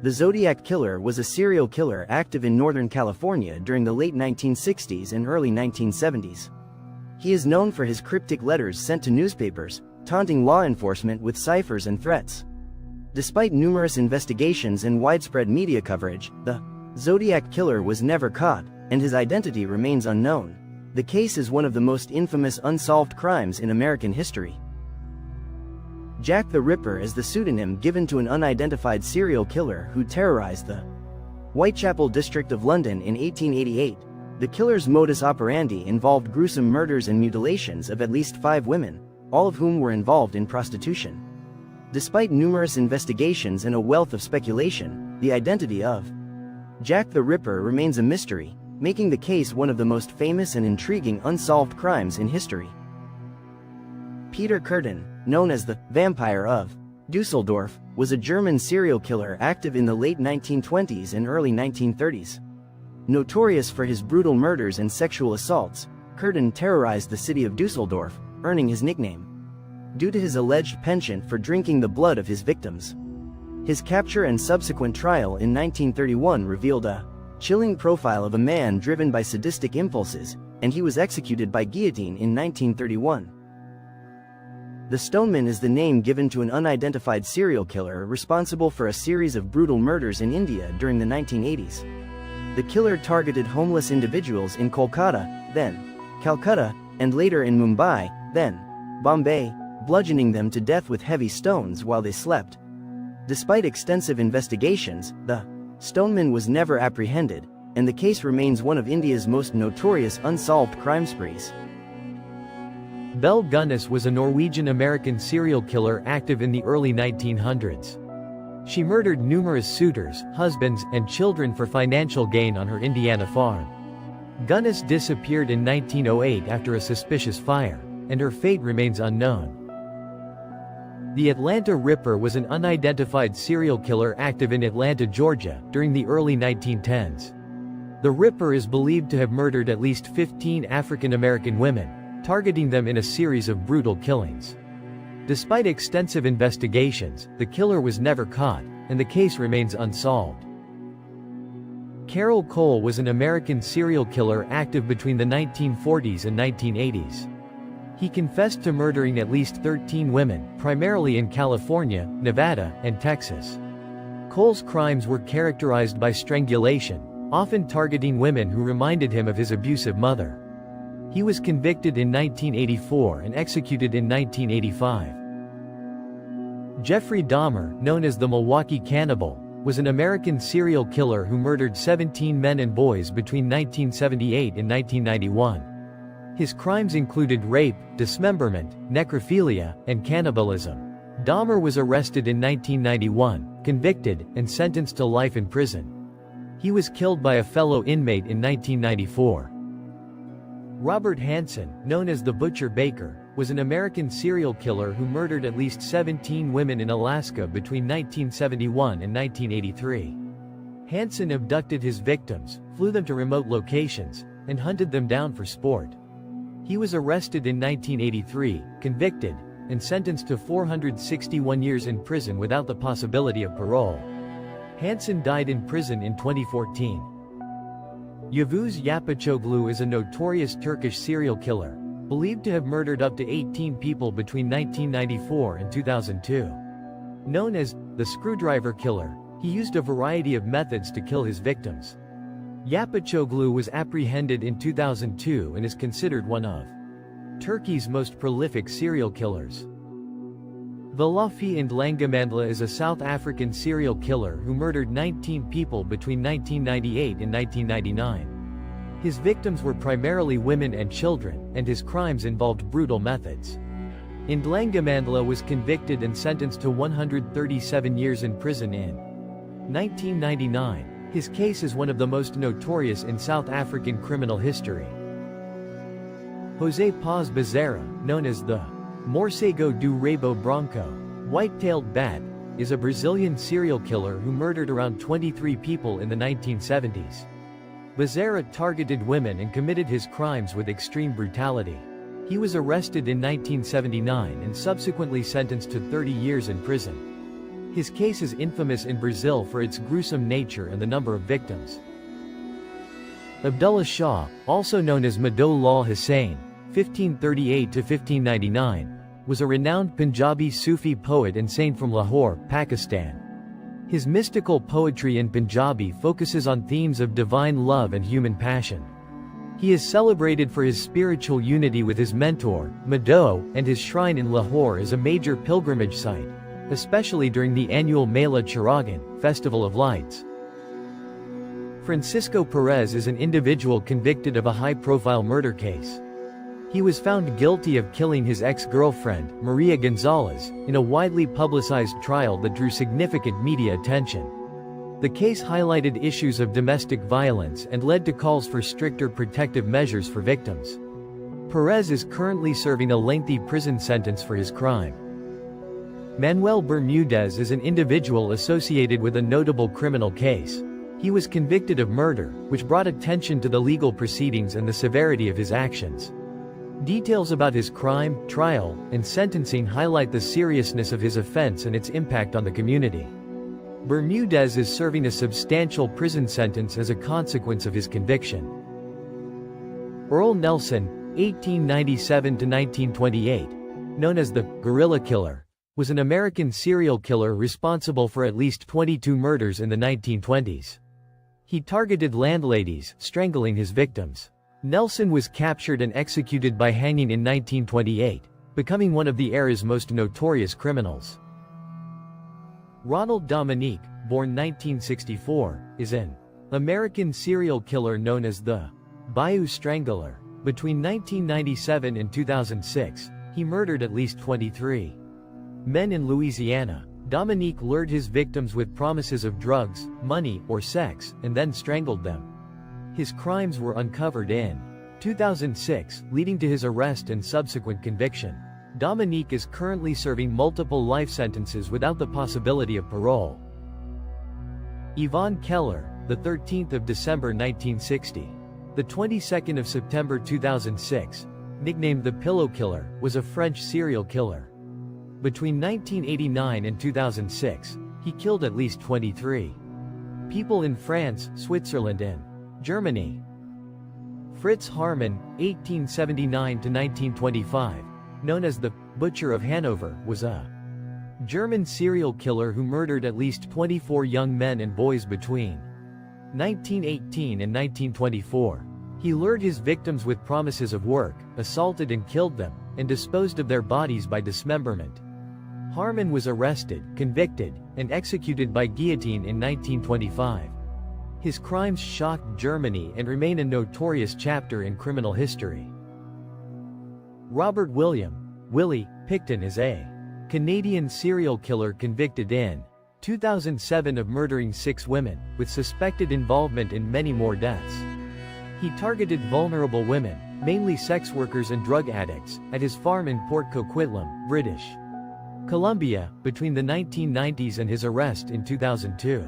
The Zodiac Killer was a serial killer active in Northern California during the late 1960s and early 1970s. He is known for his cryptic letters sent to newspapers, taunting law enforcement with ciphers and threats. Despite numerous investigations and widespread media coverage, the Zodiac Killer was never caught, and his identity remains unknown. The case is one of the most infamous unsolved crimes in American history. Jack the Ripper is the pseudonym given to an unidentified serial killer who terrorized the Whitechapel district of London in 1888. The killer's modus operandi involved gruesome murders and mutilations of at least 5 women, all of whom were involved in prostitution. Despite numerous investigations and a wealth of speculation, the identity of Jack the Ripper remains a mystery, making the case one of the most famous and intriguing unsolved crimes in history. Peter Kürten, known as the Vampire of Dusseldorf, was a German serial killer active in the late 1920s and early 1930s. Notorious for his brutal murders and sexual assaults, Kürten terrorized the city of Dusseldorf, earning his nickname due to his alleged penchant for drinking the blood of his victims. His capture and subsequent trial in 1931 revealed a chilling profile of a man driven by sadistic impulses, and he was executed by guillotine in 1931. The Stoneman is the name given to an unidentified serial killer responsible for a series of brutal murders in India during the 1980s. The killer targeted homeless individuals in Kolkata, then Calcutta, and later in Mumbai, then Bombay, bludgeoning them to death with heavy stones while they slept. Despite extensive investigations, the Stoneman was never apprehended, and the case remains one of India's most notorious unsolved crime sprees. Belle Gunness was a Norwegian-American serial killer active in the early 1900s. She murdered numerous suitors, husbands, and children for financial gain on her Indiana farm. Gunness disappeared in 1908 after a suspicious fire, and her fate remains unknown. The Atlanta Ripper was an unidentified serial killer active in Atlanta, Georgia, during the early 1910s. The Ripper is believed to have murdered at least 15 African-American women, targeting them in a series of brutal killings. Despite extensive investigations, the killer was never caught, and the case remains unsolved. Carol Cole was an American serial killer active between the 1940s and 1980s. He confessed to murdering at least 13 women, primarily in California, Nevada, and Texas. Cole's crimes were characterized by strangulation, often targeting women who reminded him of his abusive mother. He was convicted in 1984 and executed in 1985. Jeffrey Dahmer, known as the Milwaukee Cannibal, was an American serial killer who murdered 17 men and boys between 1978 and 1991. His crimes included rape, dismemberment, necrophilia, and cannibalism. Dahmer was arrested in 1991, convicted, and sentenced to life in prison. He was killed by a fellow inmate in 1994. Robert Hansen, known as the Butcher Baker, was an American serial killer who murdered at least 17 women in Alaska between 1971 and 1983. Hansen abducted his victims, flew them to remote locations, and hunted them down for sport. He was arrested in 1983, convicted, and sentenced to 461 years in prison without the possibility of parole. Hansen died in prison in 2014. Yavuz Yapıcıoğlu is a notorious Turkish serial killer, believed to have murdered up to 18 people between 1994 and 2002. Known as the Screwdriver Killer, he used a variety of methods to kill his victims. Yapıcıoğlu was apprehended in 2002 and is considered one of Turkey's most prolific serial killers. Valafi Ndlangamandla is a South African serial killer who murdered 19 people between 1998 and 1999. His victims were primarily women and children, and his crimes involved brutal methods. Ndlangamandla was convicted and sentenced to 137 years in prison in 1999. His case is one of the most notorious in South African criminal history. José Paz Bezerra, known as the Morcego do Rabo Branco, white-tailed bat, is a Brazilian serial killer who murdered around 23 people in the 1970s. Bezerra targeted women and committed his crimes with extreme brutality. He was arrested in 1979 and subsequently sentenced to 30 years in prison. His case is infamous in Brazil for its gruesome nature and the number of victims. Abdullah Shah, also known as Mado-Lal Hussain, 1538–1599, was a renowned Punjabi Sufi poet and saint from Lahore, Pakistan. His mystical poetry in Punjabi focuses on themes of divine love and human passion. He is celebrated for his spiritual unity with his mentor, Mado, and his shrine in Lahore is a major pilgrimage site, especially during the annual Mela Chiragan, Festival of Lights. Francisco Perez is an individual convicted of a high-profile murder case. He was found guilty of killing his ex-girlfriend, Maria Gonzalez, in a widely publicized trial that drew significant media attention. The case highlighted issues of domestic violence and led to calls for stricter protective measures for victims. Perez is currently serving a lengthy prison sentence for his crime. Manuel Bermudez is an individual associated with a notable criminal case. He was convicted of murder, which brought attention to the legal proceedings and the severity of his actions. Details about his crime, trial, and sentencing highlight the seriousness of his offense and its impact on the community. Bermudez is serving a substantial prison sentence as a consequence of his conviction. Earl Nelson, 1897–1928, known as the Gorilla Killer, was an American serial killer responsible for at least 22 murders in the 1920s. He targeted landladies, strangling his victims. Nelson was captured and executed by hanging in 1928, becoming one of the era's most notorious criminals. Ronald Dominique, born 1964, is an American serial killer known as the Bayou Strangler. Between 1997 and 2006, he murdered at least 23 men in Louisiana. Dominique lured his victims with promises of drugs, money, or sex, and then strangled them. His crimes were uncovered in 2006, leading to his arrest and subsequent conviction. Dominique is currently serving multiple life sentences without the possibility of parole. Yvonne Keller, the 13th of December 1960. The 22nd of September 2006, nicknamed the Pillow Killer, was a French serial killer. Between 1989 and 2006, he killed at least 23 people in France, Switzerland, and Germany. Fritz Harman, 1879–1925, known as the Butcher of Hanover, was a German serial killer who murdered at least 24 young men and boys between 1918 and 1924. He lured his victims with promises of work, assaulted and killed them, and disposed of their bodies by dismemberment. Harman was arrested, convicted, and executed by guillotine in 1925. His crimes shocked Germany and remain a notorious chapter in criminal history. Robert William Willie Pickton is a Canadian serial killer convicted in 2007 of murdering 6 women, with suspected involvement in many more deaths. He targeted vulnerable women, mainly sex workers and drug addicts, at his farm in Port Coquitlam, British Columbia, between the 1990s and his arrest in 2002.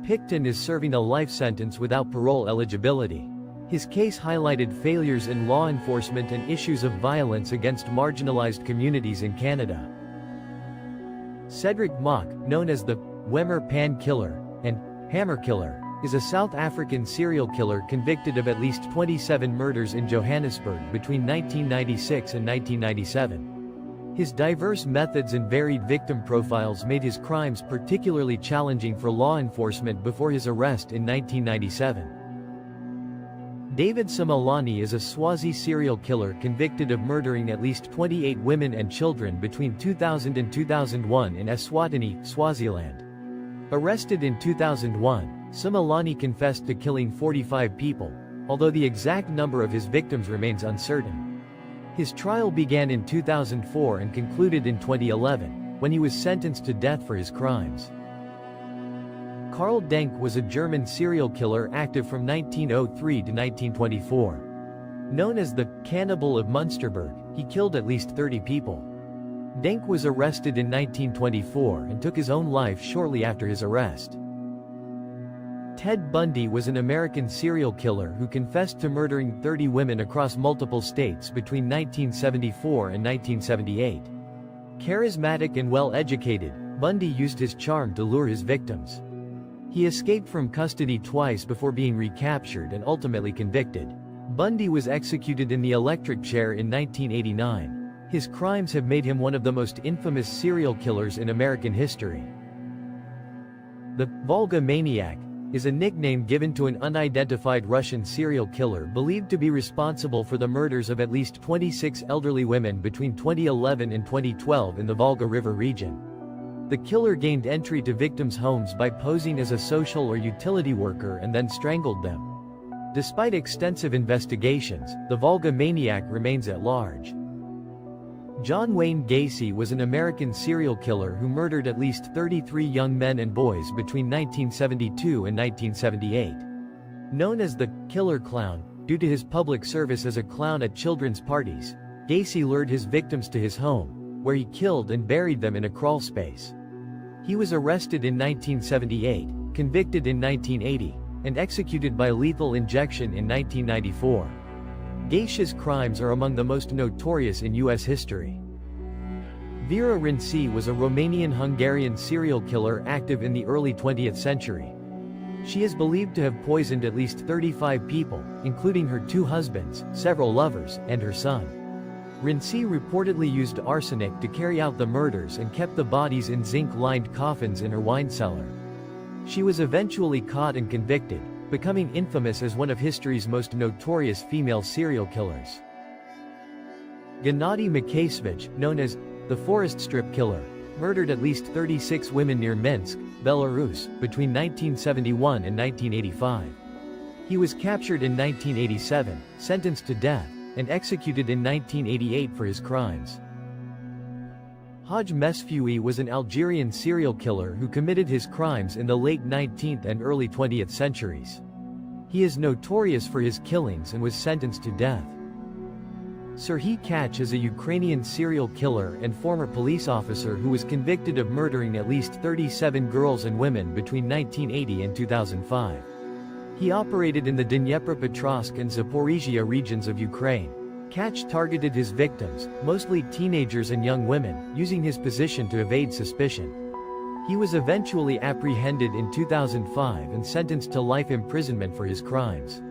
Pickton is serving a life sentence without parole eligibility. His case highlighted failures in law enforcement and issues of violence against marginalized communities in Canada. Cedric Mock, known as the Wemmer Pan Killer and Hammer Killer, is a South African serial killer convicted of at least 27 murders in Johannesburg between 1996 and 1997. His diverse methods and varied victim profiles made his crimes particularly challenging for law enforcement before his arrest in 1997. David Simelane is a Swazi serial killer convicted of murdering at least 28 women and children between 2000 and 2001 in Eswatini, Swaziland. Arrested in 2001, Simelane confessed to killing 45 people, although the exact number of his victims remains uncertain. His trial began in 2004 and concluded in 2011, when he was sentenced to death for his crimes. Karl Denk was a German serial killer active from 1903 to 1924. Known as the Cannibal of Munsterberg, he killed at least 30 people. Denk was arrested in 1924 and took his own life shortly after his arrest. Ted Bundy was an American serial killer who confessed to murdering 30 women across multiple states between 1974 and 1978. Charismatic and well-educated, Bundy used his charm to lure his victims. He escaped from custody twice before being recaptured and ultimately convicted. Bundy was executed in the electric chair in 1989. His crimes have made him one of the most infamous serial killers in American history. The Volga Maniac is a nickname given to an unidentified Russian serial killer believed to be responsible for the murders of at least 26 elderly women between 2011 and 2012 in the Volga River region. The killer gained entry to victims' homes by posing as a social or utility worker and then strangled them. Despite extensive investigations, the Volga Maniac remains at large. John Wayne Gacy was an American serial killer who murdered at least 33 young men and boys between 1972 and 1978. Known as the Killer Clown, due to his public service as a clown at children's parties, Gacy lured his victims to his home, where he killed and buried them in a crawlspace. He was arrested in 1978, convicted in 1980, and executed by lethal injection in 1994. Gacy's crimes are among the most notorious in U.S. history. Vera Rinci was a Romanian-Hungarian serial killer active in the early 20th century. She is believed to have poisoned at least 35 people, including her 2 husbands, several lovers, and her son. Rinci reportedly used arsenic to carry out the murders and kept the bodies in zinc-lined coffins in her wine cellar. She was eventually caught and convicted, becoming infamous as one of history's most notorious female serial killers. Gennady Mikhailevich, known as the Forest Strip Killer, murdered at least 36 women near Minsk, Belarus, between 1971 and 1985. He was captured in 1987, sentenced to death, and executed in 1988 for his crimes. Haj Mesfioui was an Algerian serial killer who committed his crimes in the late 19th and early 20th centuries. He is notorious for his killings and was sentenced to death. Serhiy Kach is a Ukrainian serial killer and former police officer who was convicted of murdering at least 37 girls and women between 1980 and 2005. He operated in the Dnipropetrovsk and Zaporizhia regions of Ukraine. Kach targeted his victims, mostly teenagers and young women, using his position to evade suspicion. He was eventually apprehended in 2005 and sentenced to life imprisonment for his crimes.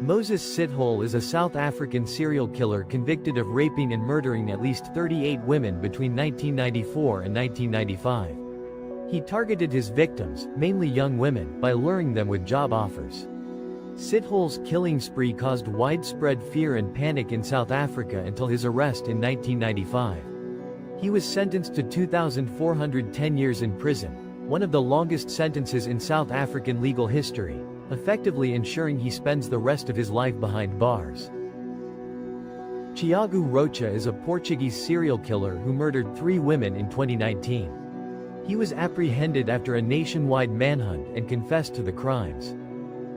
Moses Sithole is a South African serial killer convicted of raping and murdering at least 38 women between 1994 and 1995. He targeted his victims, mainly young women, by luring them with job offers. Sithole's killing spree caused widespread fear and panic in South Africa until his arrest in 1995. He was sentenced to 2,410 years in prison, one of the longest sentences in South African legal history, effectively ensuring he spends the rest of his life behind bars. Tiago Rocha is a Portuguese serial killer who murdered 3 women in 2019. He was apprehended after a nationwide manhunt and confessed to the crimes.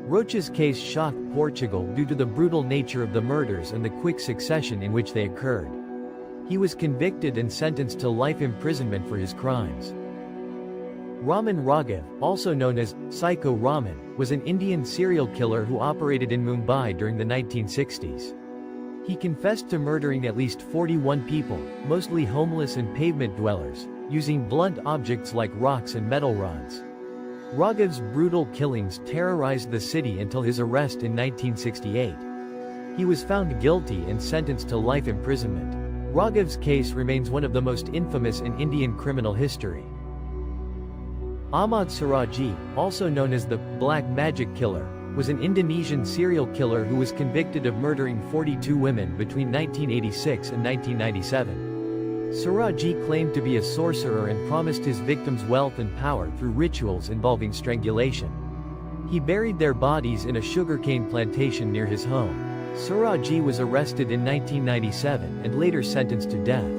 Rocha's case shocked Portugal due to the brutal nature of the murders and the quick succession in which they occurred. He was convicted and sentenced to life imprisonment for his crimes. Raman Raghav, also known as Psycho Raman, was an Indian serial killer who operated in Mumbai during the 1960s. He confessed to murdering at least 41 people, mostly homeless and pavement dwellers, using blunt objects like rocks and metal rods. Raghav's brutal killings terrorized the city until his arrest in 1968. He was found guilty and sentenced to life imprisonment. Raghav's case remains one of the most infamous in Indian criminal history. Ahmad Siraji, also known as the Black Magic Killer, was an Indonesian serial killer who was convicted of murdering 42 women between 1986 and 1997. Siraji claimed to be a sorcerer and promised his victims wealth and power through rituals involving strangulation. He buried their bodies in a sugarcane plantation near his home. Siraji was arrested in 1997 and later sentenced to death.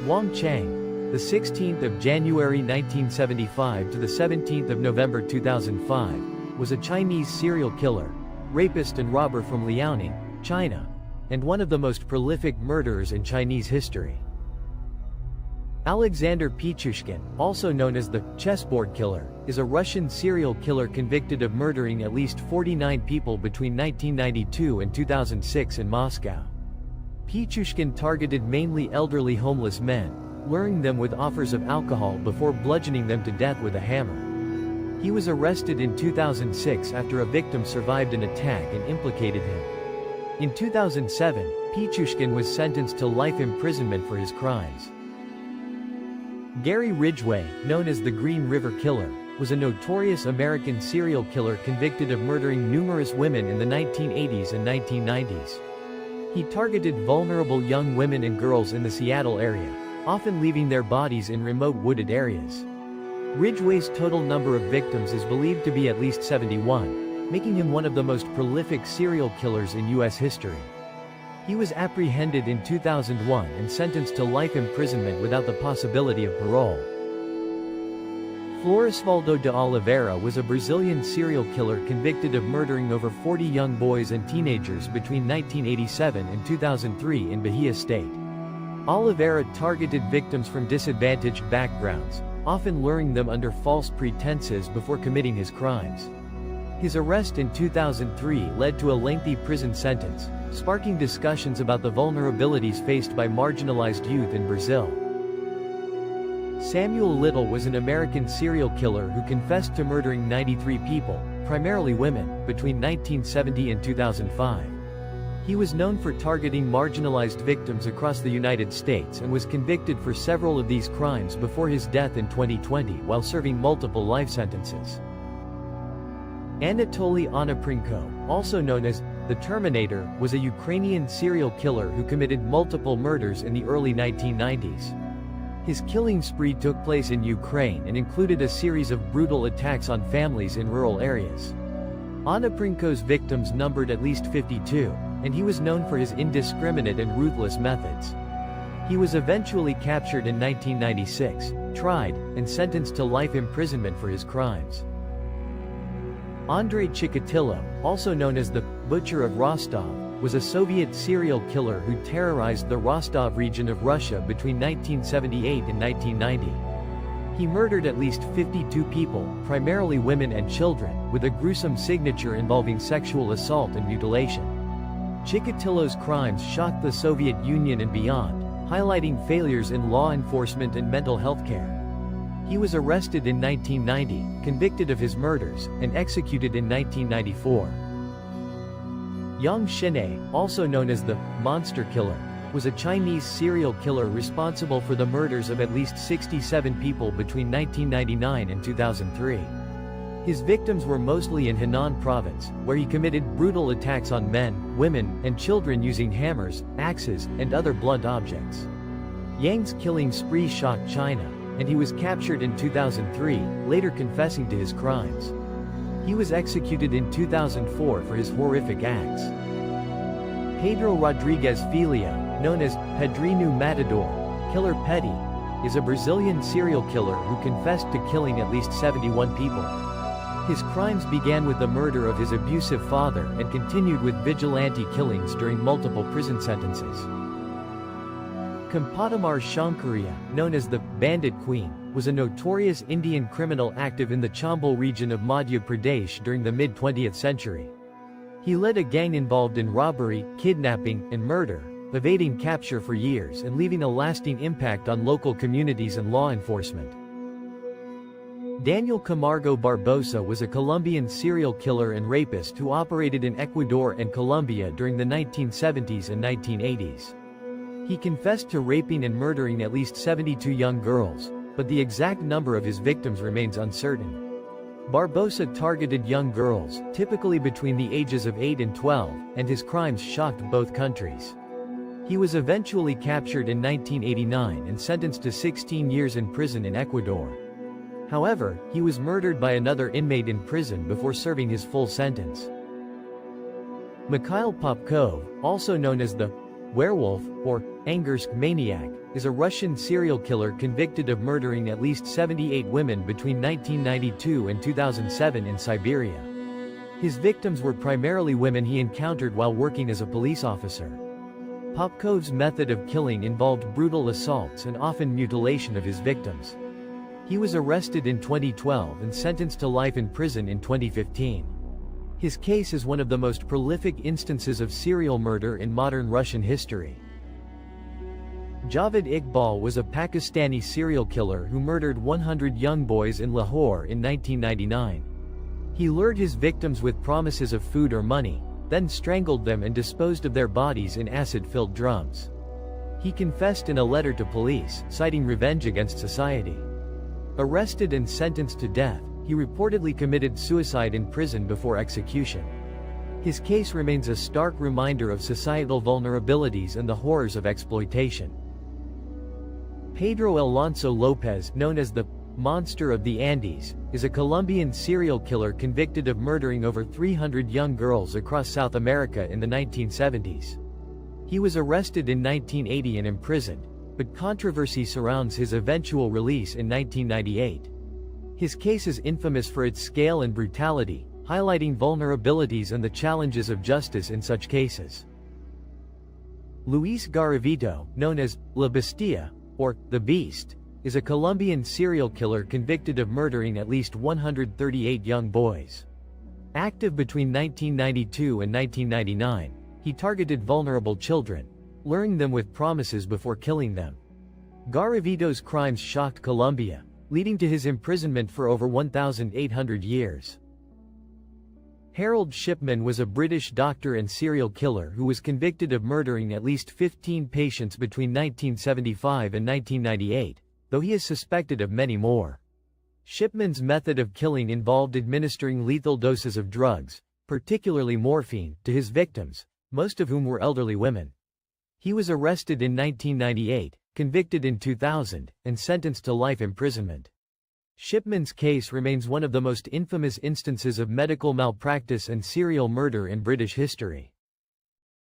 Wang Chang, the 16th of January 1975 to the 17th of November 2005, was a Chinese serial killer, rapist and robber from Liaoning, China, and one of the most prolific murderers in Chinese history. Alexander Pichushkin, also known as the chessboard killer, is a Russian serial killer convicted of murdering at least 49 people between 1992 and 2006 in Moscow. Pichushkin targeted mainly elderly homeless men, luring them with offers of alcohol before bludgeoning them to death with a hammer. He was arrested in 2006 after a victim survived an attack and implicated him. In 2007, Pichushkin was sentenced to life imprisonment for his crimes. Gary Ridgway, known as the Green River Killer, was a notorious American serial killer convicted of murdering numerous women in the 1980s and 1990s. He targeted vulnerable young women and girls in the Seattle area, often leaving their bodies in remote wooded areas. Ridgway's total number of victims is believed to be at least 71, making him one of the most prolific serial killers in U.S. history. He was apprehended in 2001 and sentenced to life imprisonment without the possibility of parole. Floresvaldo de Oliveira was a Brazilian serial killer convicted of murdering over 40 young boys and teenagers between 1987 and 2003 in Bahia State. Oliveira targeted victims from disadvantaged backgrounds, often luring them under false pretenses before committing his crimes. His arrest in 2003 led to a lengthy prison sentence, sparking discussions about the vulnerabilities faced by marginalized youth in Brazil. Samuel Little was an American serial killer who confessed to murdering 93 people, primarily women, between 1970 and 2005. He was known for targeting marginalized victims across the United States and was convicted for several of these crimes before his death in 2020 while serving multiple life sentences. Anatoly Onoprenko, also known as the Terminator, was a Ukrainian serial killer who committed multiple murders in the early 1990s. His killing spree took place in Ukraine and included a series of brutal attacks on families in rural areas. Onoprenko's victims numbered at least 52, and he was known for his indiscriminate and ruthless methods. He was eventually captured in 1996, tried, and sentenced to life imprisonment for his crimes. Andrei Chikatilo, also known as the Butcher of Rostov, was a Soviet serial killer who terrorized the Rostov region of Russia between 1978 and 1990. He murdered at least 52 people, primarily women and children, with a gruesome signature involving sexual assault and mutilation. Chikatilo's crimes shocked the Soviet Union and beyond, highlighting failures in law enforcement and mental health care. He was arrested in 1990, convicted of his murders, and executed in 1994. Yang Xinei, also known as the Monster Killer, was a Chinese serial killer responsible for the murders of at least 67 people between 1999 and 2003. His victims were mostly in Henan province, where he committed brutal attacks on men, women, and children using hammers, axes, and other blunt objects. Yang's killing spree shocked China, and he was captured in 2003, later confessing to his crimes. He was executed in 2004 for his horrific acts. Pedro Rodrigues Filho, known as Pedrinho Matador, Killer Petty, is a Brazilian serial killer who confessed to killing at least 71 people. His crimes began with the murder of his abusive father and continued with vigilante killings during multiple prison sentences. Kampatamar Shankaria, known as the Bandit Queen, was a notorious Indian criminal active in the Chambal region of Madhya Pradesh during the mid-20th century. He led a gang involved in robbery, kidnapping, and murder, evading capture for years and leaving a lasting impact on local communities and law enforcement. Daniel Camargo Barbosa was a Colombian serial killer and rapist who operated in Ecuador and Colombia during the 1970s and 1980s. He confessed to raping and murdering at least 72 young girls, but the exact number of his victims remains uncertain. Barbosa targeted young girls, typically between the ages of 8 and 12, and his crimes shocked both countries. He was eventually captured in 1989 and sentenced to 16 years in prison in Ecuador. However, he was murdered by another inmate in prison before serving his full sentence. Mikhail Popkov, also known as the Werewolf, or Angursk Maniac, is a Russian serial killer convicted of murdering at least 78 women between 1992 and 2007 in Siberia. His victims were primarily women he encountered while working as a police officer. Popkov's method of killing involved brutal assaults and often mutilation of his victims. He was arrested in 2012 and sentenced to life in prison in 2015. His case is one of the most prolific instances of serial murder in modern Russian history. Javed Iqbal was a Pakistani serial killer who murdered 100 young boys in Lahore in 1999. He lured his victims with promises of food or money, then strangled them and disposed of their bodies in acid-filled drums. He confessed in a letter to police, citing revenge against society. Arrested and sentenced to death, he reportedly committed suicide in prison before execution. His case remains a stark reminder of societal vulnerabilities and the horrors of exploitation. Pedro Alonso Lopez, known as the Monster of the Andes, is a Colombian serial killer convicted of murdering over 300 young girls across South America in the 1970s. He was arrested in 1980 and imprisoned, but controversy surrounds his eventual release in 1998. His case is infamous for its scale and brutality, highlighting vulnerabilities and the challenges of justice in such cases. Luis Garavito, known as La Bestia, or the Beast, is a Colombian serial killer convicted of murdering at least 138 young boys. Active between 1992 and 1999, he targeted vulnerable children, luring them with promises before killing them. Garavito's crimes shocked Colombia, leading to his imprisonment for over 1,800 years. Harold Shipman was a British doctor and serial killer who was convicted of murdering at least 15 patients between 1975 and 1998, though he is suspected of many more. Shipman's method of killing involved administering lethal doses of drugs, particularly morphine, to his victims, most of whom were elderly women. He was arrested in 1998, convicted in 2000, and sentenced to life imprisonment. Shipman's case remains one of the most infamous instances of medical malpractice and serial murder in British history.